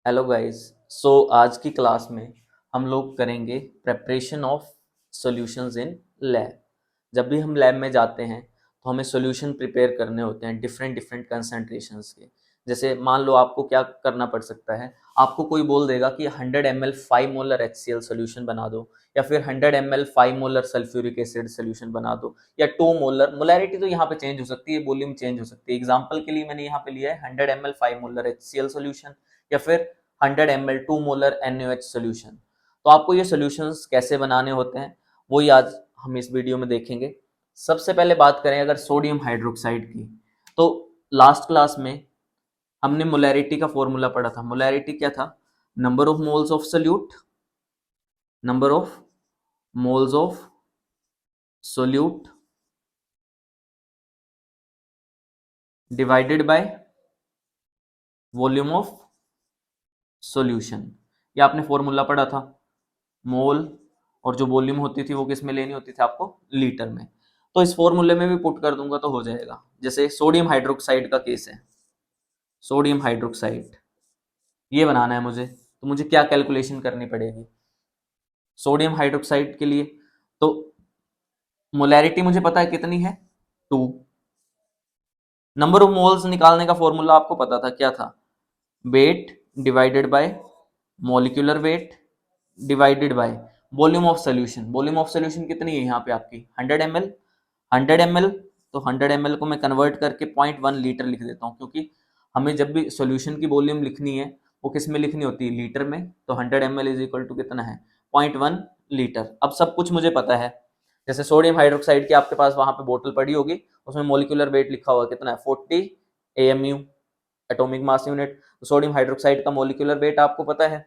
Hello guys. आज की class में हम लोग करेंगे preparation of solutions in lab. जब भी हम लैब में जाते हैं तो हमें सॉल्यूशन प्रिपेयर करने होते हैं डिफरेंट डिफरेंट कंसंट्रेशंस के। जैसे मान लो आपको क्या करना पड़ सकता है, आपको कोई बोल देगा कि 100 ml 5 मोलर HCl सोल्यूशन बना दो, या फिर 100 ml 5 molar sulphuric acid solution बना दो, या 2 मोलर। मोलैरिटी तो यहाँ पे चेंज हो सकती है, वॉल्यूम चेंज हो सकती है। एग्जांपल के लिए मैंने यहाँ पे लिया है 100 ml 5 मोलर HCl सोल्यूशन, या फिर 100 ml 2 मोलर NaOH सोल्यूशन। तो आपको ये सोल्यूशंस कैसे बनाने होते हैं वही आज हम इस वीडियो में देखेंगे। सबसे पहले बात करें अगर सोडियम हाइड्रोक्साइड की, तो लास्ट क्लास में हमने मोलैरिटी का फॉर्मूला पढ़ा था। मोलैरिटी क्या था? Number of moles of solute, number of moles of solute divided by volume of solution. ये आपने फॉर्मूला पढ़ा था। मोल और जो वॉल्यूम होती थी वो किस में लेनी होती थी आपको? लीटर में। तो इस फॉर्मूले में भी पुट कर दूंगा तो हो जाएगा। जैसे सोडियम हाइड्रोक्साइड का केस है, सोडियम हाइड्रोक्साइड ये बनाना है मुझे, तो मुझे क्या कैलकुलेशन करनी पड़ेगी सोडियम हाइड्रोक्साइड के लिए? तो मोलैरिटी मुझे पता है कितनी है, 2। नंबर ऑफ मोल्स निकालने का फॉर्मूला आपको पता था, क्या था? Wait divided by molecular weight divided by volume of solution. Volume of solution कितनी है यहाँ पे आपकी? 100 ml। 100 ml, तो 100 ml को मैं कन्वर्ट करके 0.1 लीटर लिख देता हूँ, क्योंकि हमें जब भी सोल्यूशन की वॉल्यूम लिखनी है वो किस में लिखनी होती है? लीटर में। तो 100 ml इज इक्वल टू कितना है? 0.1 लीटर। अब सब कुछ मुझे पता है। जैसे सोडियम हाइड्रोक्साइड की आपके पास वहां पे बोतल पड़ी होगी, उसमें मोलिकुलर वेट लिखा हुआ कितना है? 40 AMU, एटॉमिक मास यूनिट। तो सोडियम हाइड्रोक्साइड का मोलिकुलर वेट आपको पता है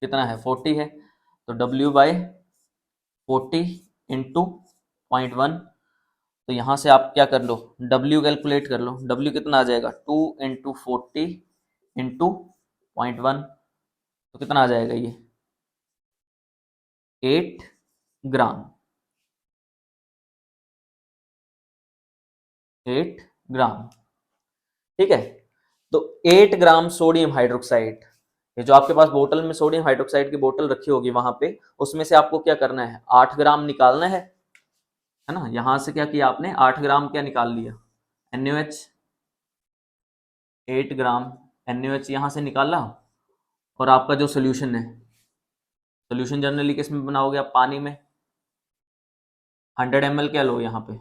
कितना है? 40 है। तो W बाय 40 इंटू 0.1। तो यहाँ से आप क्या कर लो, W कैलकुलेट कर लो। W कितना आ जाएगा? 2 इंटू 40 इंटू 0.1। तो कितना आ जाएगा ये? 8 ग्राम। 8 ग्राम, ठीक है। तो 8 ग्राम सोडियम हाइड्रोक्साइड, ये जो आपके पास बोतल में सोडियम हाइड्रोक्साइड की बोतल रखी होगी वहां पे, उसमें से आपको क्या करना है? 8 ग्राम निकालना है ना। यहां से क्या किया आपने? 8 ग्राम क्या निकाल लिया? NaOH। 8 ग्राम NaOH यहां से निकाला। और आपका जो सोल्यूशन है, सोल्यूशन जनरली किस में बनाओगे आप? पानी में। 100 ml क्या लो यहाँ पे?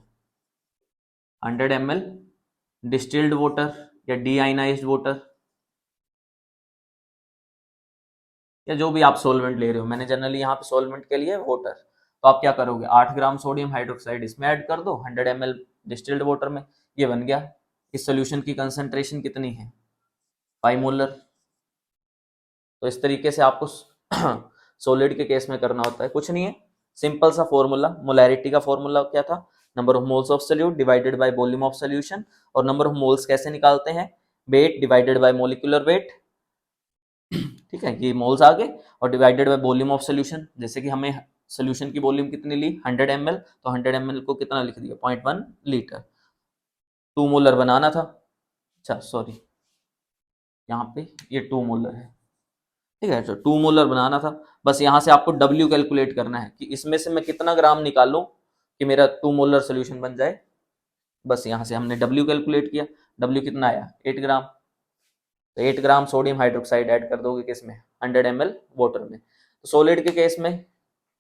100 ml डिस्टिल्ड वाटर या डीआइनाइज्ड वाटर, या जो भी आप सोलवेंट ले रहे हो। मैंने जनरली यहाँ पे सोलवेंट के लिए वाटर। तो आप क्या करोगे? 8 ग्राम सोडियम हाइड्रोक्साइड इसमें ऐड कर दो 100 ml डिस्टिल्ड वाटर में। ये बन गया। इस सोल्यूशन की कंसंट्रेशन कितनी है? 5 मोलर। तो इस तरीके से आपको सॉलिड के केस में करना होता है। कुछ नहीं है, सिंपल सा फॉर्मूला। मोलैरिटी का फॉर्मूला क्या था? Number of moles of solute divided by volume of solution. और नंबर ऑफ मोल्स कैसे निकालते हैं? Wait divided by molecular wait, ठीक है। ये मोल्स आ गए। और divided by volume of solution, जैसे कि हमें सोल्यूशन की वॉल्यूम कितनी ली? 100 ml। तो 100 ml को कितना लिख दिया? 0.1 लीटर। 2 मोलर बनाना था। अच्छा सॉरी, यहाँ पे ये 2 मोलर है, ठीक है। तो 2 मोलर बनाना था। बस यहाँ से आपको W कैलकुलेट करना है कि इसमें से मैं कितना ग्राम निकालूं कि मेरा 2 मोलर सोल्यूशन बन जाए। बस यहाँ से हमने W कैलकुलेट किया। W कितना आया? 8 ग्राम। तो 8 ग्राम सोडियम हाइड्रोक्साइड ऐड कर दोगे किसमें? 100 ml वाटर में। तो सॉलिड के केस में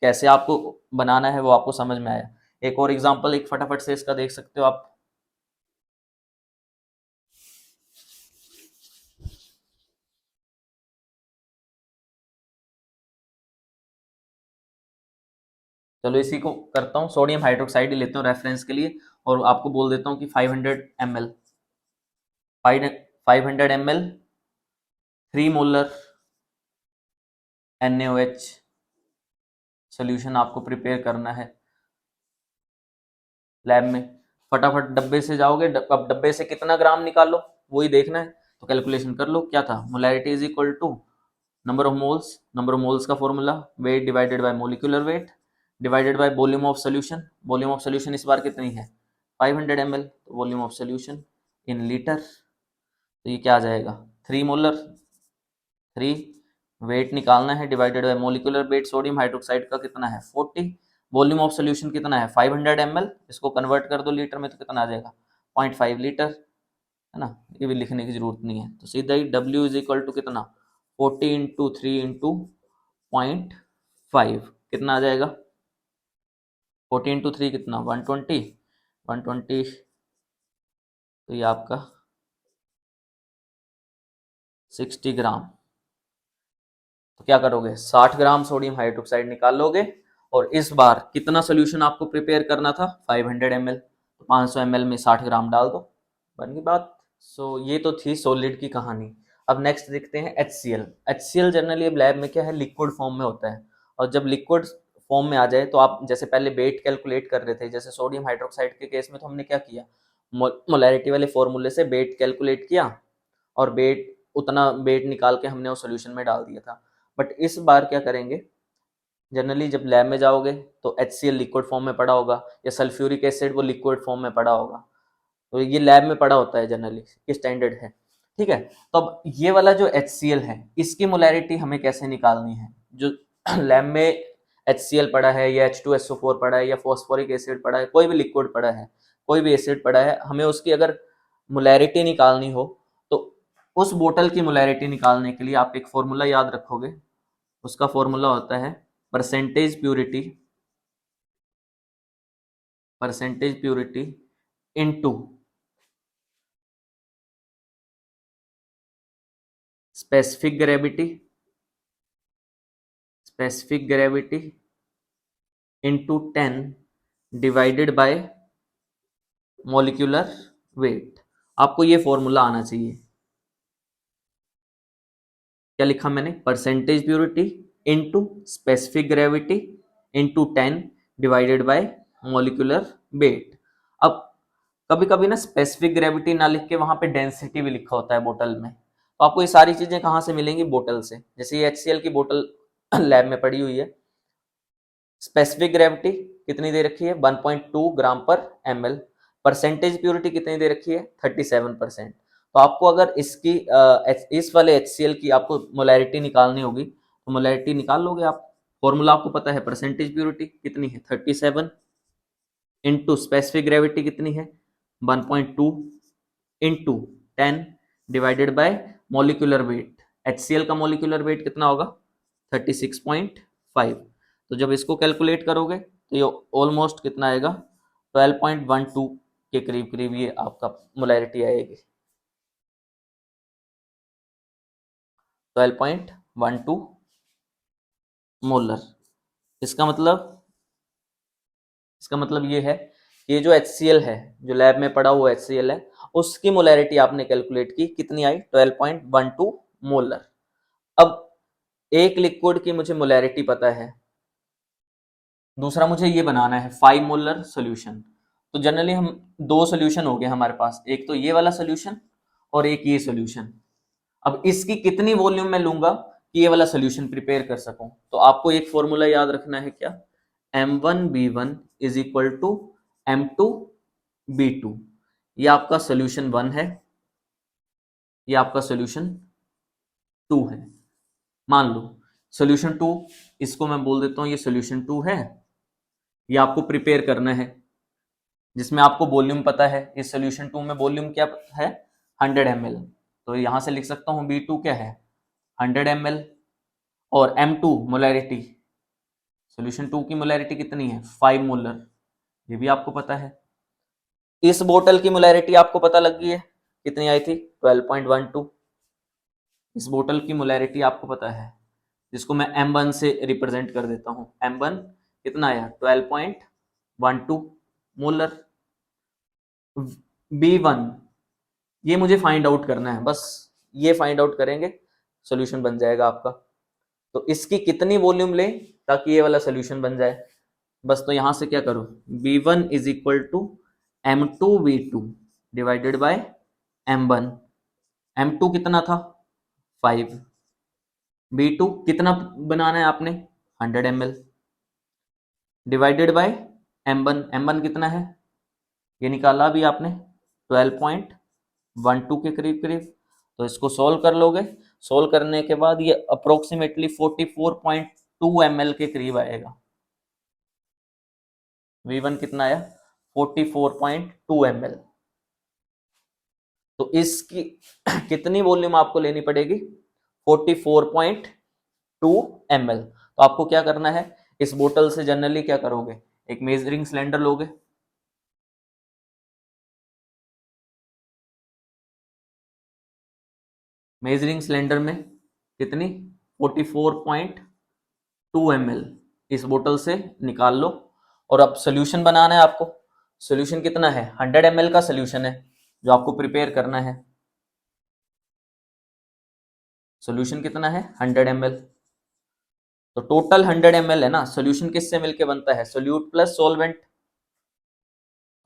कैसे आपको बनाना है वो आपको समझ में आया। एक और एग्जांपल एक फटाफट से इसका देख सकते हो आप। चलो इसी को करता हूँ, सोडियम हाइड्रोक्साइड ही लेते हूँ रेफरेंस के लिए। और आपको बोल देता हूँ कि 500 ml, 500 ml 3 molar NaOH solution आपको प्रिपेयर करना है लैब में। फटाफट डब्बे से जाओगे, अब डब्बे से कितना ग्राम निकालो वही देखना है। तो कैलकुलेशन कर लो, क्या था? Molarity is equal to number of moles. Number of moles का formula weight divided by molecular weight divided by volume of solution. Volume of solution इस बार कितनी है? 500 ml। तो volume of solution in litre, तो ये क्या आ जाएगा? 3 मोलर, 3 वेट निकालना है divided by molecular weight sodium hydroxide का कितना है 40, वॉल्यूम ऑफ सोल्यूशन कितना है 500 ml, इसको कन्वर्ट कर दो लीटर में तो कितना आ जाएगा 0.5 लीटर, है ना, ये भी लिखने की जरूरत नहीं है, तो सीधा ही W इज इक्वल टू कितना 40 इंटू 3 इंटू 0.5 कितना आ जाएगा 40 इंटू 3 कितना 120, 120 तो ये आपका 60 ग्राम। तो क्या करोगे 60 ग्राम सोडियम हाइड्रोक्साइड निकाल लोगे और इस बार कितना सोल्यूशन आपको प्रिपेयर करना था 500 ml, तो 500 ml में 60 ग्राम डाल दो, बन गई बात। सो ये तो थी सॉलिड की कहानी। अब नेक्स्ट देखते हैं HCl। HCl जनरली अब लैब में क्या है लिक्विड फॉर्म में होता है, और जब लिक्विड फॉर्म में आ जाए तो आप जैसे पहले वेट कैलकुलेट कर रहे थे, जैसे सोडियम हाइड्रोक्साइड के केस में तो हमने क्या किया मोलैरिटी वाले फॉर्मूले से वेट कैलकुलेट किया और वेट उतना वेट निकाल के हमने उस सोल्यूशन में डाल दिया था। बट इस बार क्या करेंगे, जनरली जब लैब में जाओगे तो HCl लिक्विड फॉर्म में पड़ा होगा या सल्फ्यूरिक एसिड वो लिक्विड फॉर्म में पड़ा होगा, तो ये लैब में पड़ा होता है जनरली, ये स्टैंडर्ड है, ठीक है। तो अब ये वाला जो HCl है इसकी मोलैरिटी हमें कैसे निकालनी है, जो लैब में HCl पड़ा है या H2SO4 पड़ा है या फॉस्फोरिक एसिड पड़ा है, कोई भी लिक्विड पड़ा है, कोई भी एसिड पड़ा है, हमें उसकी अगर मोलैरिटी निकालनी हो तो उस बोतल की मोलैरिटी निकालने के लिए आप एक फॉर्मूला याद रखोगे, उसका फॉर्मूला होता है percentage purity, percentage purity into specific gravity, specific gravity into 10 divided by molecular wait. आपको ये फॉर्मूला आना चाहिए। क्या लिखा मैंने, percentage purity into specific gravity into 10 divided by molecular wait. अब कभी कभी ना स्पेसिफिक ग्रेविटी ना लिख के वहां पे डेंसिटी भी लिखा होता है बोतल में, तो आपको ये सारी चीजें कहाँ से मिलेंगी बोतल से, जैसे ये HCl की बोतल लैब में पड़ी हुई है, स्पेसिफिक ग्रेविटी कितनी दे रखी है 1.2 ग्राम पर ml, परसेंटेज प्यूरिटी कितनी दे रखी है 37%। तो आपको अगर इसकी इस वाले HCl की आपको मोलैरिटी निकालनी होगी तो मोलैरिटी निकाल लोगे आप, फॉर्मूला आपको पता है, परसेंटेज प्यूरिटी कितनी है 37 इंटू स्पेसिफिक ग्रेविटी कितनी है 1.2 into 10 divided by molecular wait. HCl का मॉलिक्यूलर वेट कितना होगा 36.5, तो जब इसको कैलकुलेट करोगे तो ये ऑलमोस्ट कितना आएगा 12.12 के करीब करीब ये आपका मोलैरिटी आएगी, 12.12 मोलर। इसका मतलब ये है कि ये जो HCl है जो लैब में पड़ा हुआ HCl है उसकी मोलैरिटी आपने कैलकुलेट की कितनी आई 12.12 मोलर। अब एक लिक्विड की मुझे मोलैरिटी पता है, दूसरा मुझे ये बनाना है 5 मोलर सोल्यूशन। तो जनरली हम दो सोल्यूशन हो गए हमारे पास, एक तो ये वाला सोल्यूशन और एक ये सोल्यूशन। अब इसकी कितनी वॉल्यूम में लूंगा कि ये वाला सोल्यूशन प्रिपेयर कर सकूं, तो आपको एक फॉर्मूला याद रखना है, क्या M1B1 is equal to M2B2। ये आपका सोल्यूशन 1 है, ये आपका सोल्यूशन 2 है। मान लो सोल्यूशन 2, इसको मैं बोल देता हूं ये सोल्यूशन 2 है, ये आपको प्रिपेयर करना है जिसमें आपको वॉल्यूम पता है, इस सोल्यूशन 2 में वॉल्यूम क्या है 100 ml, तो यहां से लिख सकता हूं B2 क्या है 100 ml, और M2 मोलैरिटी, सोल्यूशन 2 की मोलैरिटी कितनी है 5 मोलर, ये भी आपको पता है। इस बोतल की मोलैरिटी आपको पता लग गई है कितनी आई थी 12.12, इस बोतल की मोलैरिटी आपको पता है जिसको मैं M1 से रिप्रेजेंट कर देता हूं, M1 कितना आया 12.12 मोलर। B1 ये मुझे फाइंड आउट करना है, बस ये फाइंड आउट करेंगे सोल्यूशन बन जाएगा आपका। तो इसकी कितनी वॉल्यूम ले ताकि ये वाला सोल्यूशन बन जाए, बस तो यहां से क्या करो B1 is equal to M2B2 divided by M1। M2 कितना था 5, B2 कितना बनाना है आपने 100 ml divided by M1, M1 कितना है ये निकाला भी आपने 12.12 के करीब करीब, तो इसको सोल्व कर लोगे, सोल्व करने के बाद ये अप्रोक्सीमेटली 44.2 ml के करीब आएगा। V1 कितना आया? 44.2 ml। तो इसकी कितनी वॉल्यूम आपको लेनी पड़ेगी? 44.2 ml। तो आपको क्या करना है, इस बोतल से जनरली क्या करोगे, एक मेजरिंग सिलेंडर लोगे, मेजरिंग सिलेंडर में कितनी 44.2 ml इस बोतल से निकाल लो। और अब सोल्यूशन बनाना है आपको। सोल्यूशन कितना है? 100 ml का सोल्यूशन है जो आपको प्रिपेयर करना है। सोल्यूशन कितना है? 100 ml। तो टोटल 100 ml है ना। सोल्यूशन किससे मिलके बनता है? Solute plus solvent.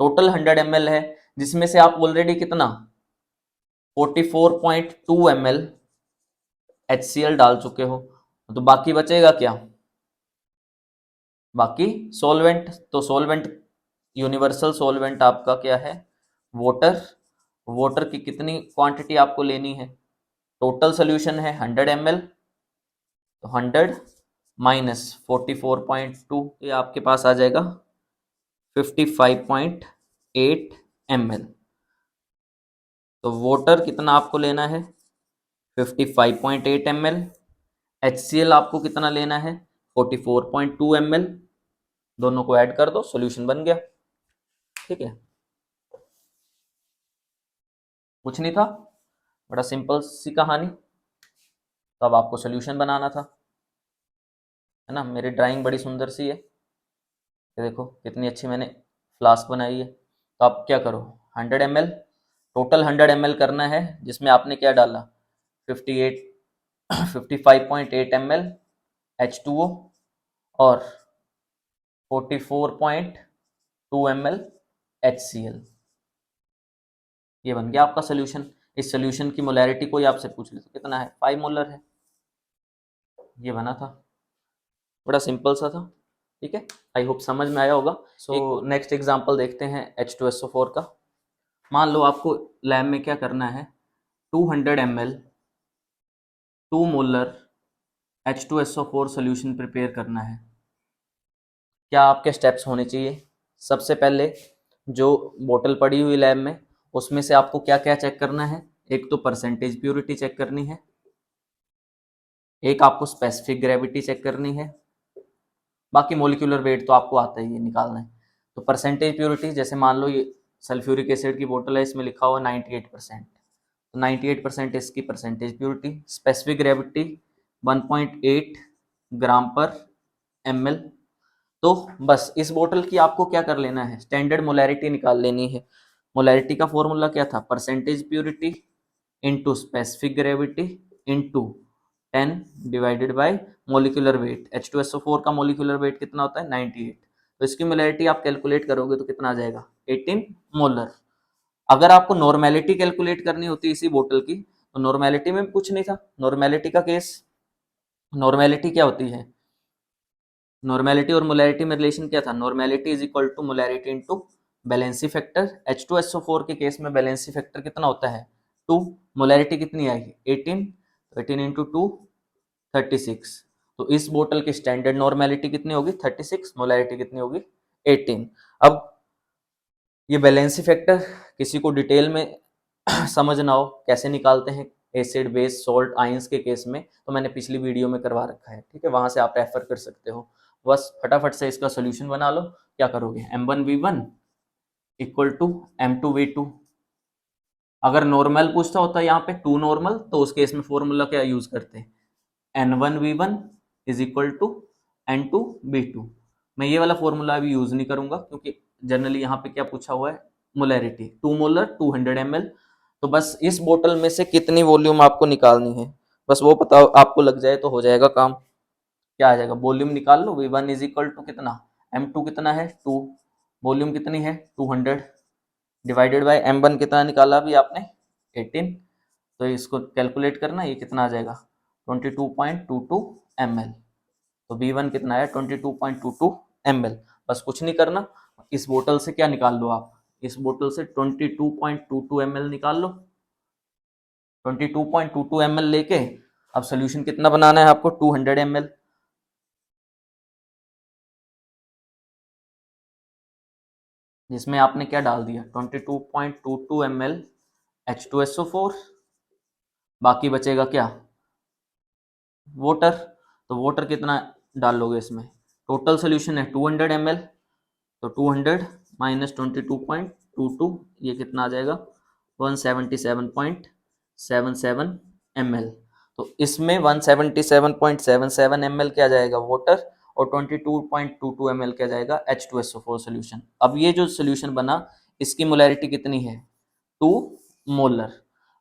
Total 100 ml है, जिसमें से आप ऑलरेडी कितना 44.2 ml HCl डाल चुके हो। तो बाकी बचेगा क्या? बाकी सॉल्वेंट। तो सॉल्वेंट, यूनिवर्सल सॉल्वेंट आपका क्या है? वाटर। वाटर की कितनी क्वांटिटी आपको लेनी है? टोटल सोल्यूशन है 100 ml, तो 100 माइनस 44.2, ये आपके पास आ जाएगा 55.8 ml। तो वाटर कितना आपको लेना है? 55.8 ml। HCl आपको कितना लेना है? 44.2 ml। दोनों को ऐड कर दो, सॉल्यूशन बन गया। ठीक है, कुछ नहीं था, बड़ा सिंपल सी कहानी। तो अब आपको सॉल्यूशन बनाना था, है ना। मेरी ड्राइंग बड़ी सुंदर सी है, ये देखो कितनी अच्छी मैंने फ्लास्क बनाई है। तो आप क्या करो, 100 ml, टोटल 100 ml करना है, जिसमें आपने क्या डाला 58 55.8 ml H2O और 44.2 ml HCl। ये बन गया आपका सोल्यूशन। इस सोल्यूशन की मोलैरिटी कोई आपसे पूछ ले तो कितना है? 5 मोलर है। ये बना था, बड़ा सिंपल सा था। ठीक है, आई होप समझ में आया होगा। सो नेक्स्ट एग्जांपल देखते हैं H2SO4 का। मान लो आपको लैब में क्या करना है, 200 ml 2 molar H2SO4 solution prepare करना है। क्या आपके स्टेप्स होने चाहिए? सबसे पहले जो बोतल पड़ी हुई लैब में, उसमें से आपको क्या क्या चेक करना है? एक तो परसेंटेज प्योरिटी चेक करनी है, एक आपको स्पेसिफिक ग्रेविटी चेक करनी है, बाकी मोलिकुलर वेट तो आपको आता ही है निकालना है। तो परसेंटेज प्योरिटी, जैसे मान लो ये सल्फ्यूरिक एसिड की बोतल है, इसमें लिखा हुआ 98%, तो 98% इसकी परसेंटेज प्योरिटी। स्पेसिफिक ग्रेविटी 1.8 ग्राम पर ml। तो बस इस बोतल की आपको क्या कर लेना है, स्टैंडर्ड मोलैरिटी निकाल लेनी है। मोलैरिटी का फॉर्मूला क्या था? Percentage purity into specific gravity into 10 divided by molecular weight. H2SO4 का मोलिकुलर वेट कितना होता है? 98। तो इसकी मोलैरिटी आप कैलकुलेट करोगे तो कितना आ जाएगा? 18 मोलर। अगर आपको नॉर्मेलिटी कैलकुलेट करनी होती इसी बोतल की, तो नॉर्मेलिटी में कुछ नहीं था। नॉर्मेलिटी का केस, नॉर्मेलिटी क्या होती है? नॉर्मेलिटी और मोलैरिटी में रिलेशन क्या था? Normality is equal to molarity into valency factor. H2SO4 के केस में बैलेंसी फैक्टर कितना होता है? 2। मोलैरिटी कितनी आएगी? 18। तो 18 इंटू 2 36। तो इस बोतल की स्टैंडर्ड नॉर्मेलिटी कितनी होगी? 36। मोलैरिटी कितनी होगी? 18। अब ये बैलेंसी फैक्टर किसी को डिटेल में समझना हो कैसे निकालते हैं एसिड बेस सॉल्ट आयंस के केस में, तो मैंने पिछली वीडियो में करवा रखा है। ठीक है, वहां से आप रेफर कर सकते हो। बस फटाफट से इसका सोल्यूशन बना लो। क्या करोगे? M1V1 equal to M2V2। अगर नॉर्मल पूछता होता है यहाँ पे 2 नॉर्मल, तो उस केस में फॉर्मूला क्या यूज करते हैं? N1V1 is equal to N2V2। मैं ये वाला फॉर्मूला अभी यूज नहीं करूंगा, क्योंकि जनरली यहाँ पे क्या पूछा हुआ है? Molarity 2 molar 200 ml। तो बस इस बोतल में से कितनी वॉल्यूम आपको निकालनी है, बस वो पता आपको लग जाए तो हो जाएगा काम। क्या आ जाएगा? वॉल्यूम निकाल लो। V1 इज इक्वल टू कितना, M2 कितना है 2, वॉल्यूम कितनी है 200, डिवाइडेड बाय M1 कितना निकाला अभी आपने 18। तो इसको कैलकुलेट करना, ये कितना आ जाएगा 22.22 ml। तो V1 कितना है 22.22 ml। बस कुछ नहीं करना, इस बोतल से क्या निकाल लो आप, इस बोतल से 22.22 ml निकाल लो। 22.22 ml लेके अब सोल्यूशन कितना बनाना है आपको, 200 ml। जिसमें आपने क्या डाल दिया, 22.22 ml H2SO4, बाकी बचेगा क्या, वाटर। तो वाटर कितना डालोगे इसमें, टोटल सोल्यूशन है 200 ml, तो 200 माइनस 22.22, ये कितना आ जाएगा 177.77 ml। तो इसमें 177.77 ml क्या जाएगा, वाटर, और 22.22 ml क्या जाएगा, H2SO4 सोल्यूशन। अब ये जो सोल्यूशन बना इसकी मोलैरिटी कितनी है, 2 मोलर।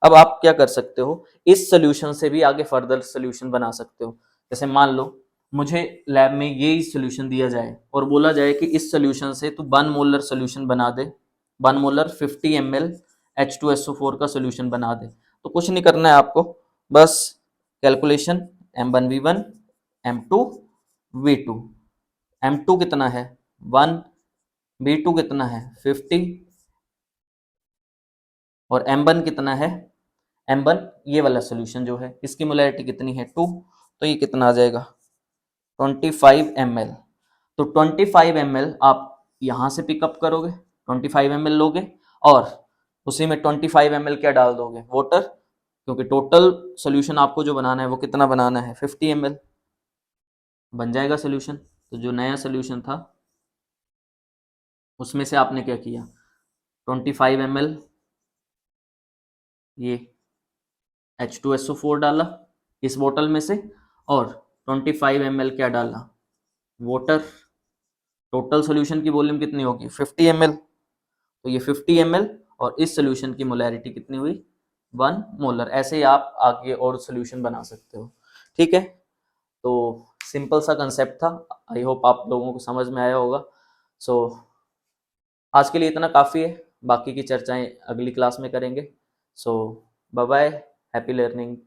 अब आप क्या कर सकते हो, इस सोल्यूशन से भी आगे फर्दर सोल्यूशन बना सकते हो। जैसे मान लो मुझे लैब में ये सोल्यूशन दिया जाए और बोला जाए कि इस सोल्यूशन से तू 1 मोलर सोल्यूशन बना दे, 1 मोलर 50 ml H2SO4 का सोल्यूशन बना दे। तो कुछ नहीं करना है आपको, बस कैलकुलेशन M1V1 M2V2, M2 कितना है 1, V2 कितना है 50, और M1 कितना है, M1 ये वाला सोल्यूशन जो है इसकी मोलैरिटी कितनी है 2, तो ये कितना आ जाएगा 25 ml। तो 25 ml आप यहाँ से पिकअप करोगे, 25 ml लोगे और उसी में 25 ml क्या डाल दोगे, वाटर, क्योंकि टोटल सोल्यूशन आपको जो बनाना है वो कितना बनाना है 50 ml, बन जाएगा सोल्यूशन। तो जो नया सोल्यूशन था उसमें से आपने क्या किया, 25 ml ये H2SO4 डाला इस बोतल में से, और 25 ml क्या डाला, वाटर। टोटल सोल्यूशन की वॉल्यूम कितनी होगी 50 ml, तो ये 50 ml और इस सोल्यूशन की मोलैरिटी कितनी हुई 1 मोलर। ऐसे ही आप आगे और सोल्यूशन बना सकते हो, ठीक है। तो सिंपल सा कंसेप्ट था, आई होप आप लोगों को समझ में आया होगा। सो आज के लिए इतना काफ़ी है, बाकी की चर्चाएं अगली क्लास में करेंगे। सो बाय बाय, हैप्पी लर्निंग।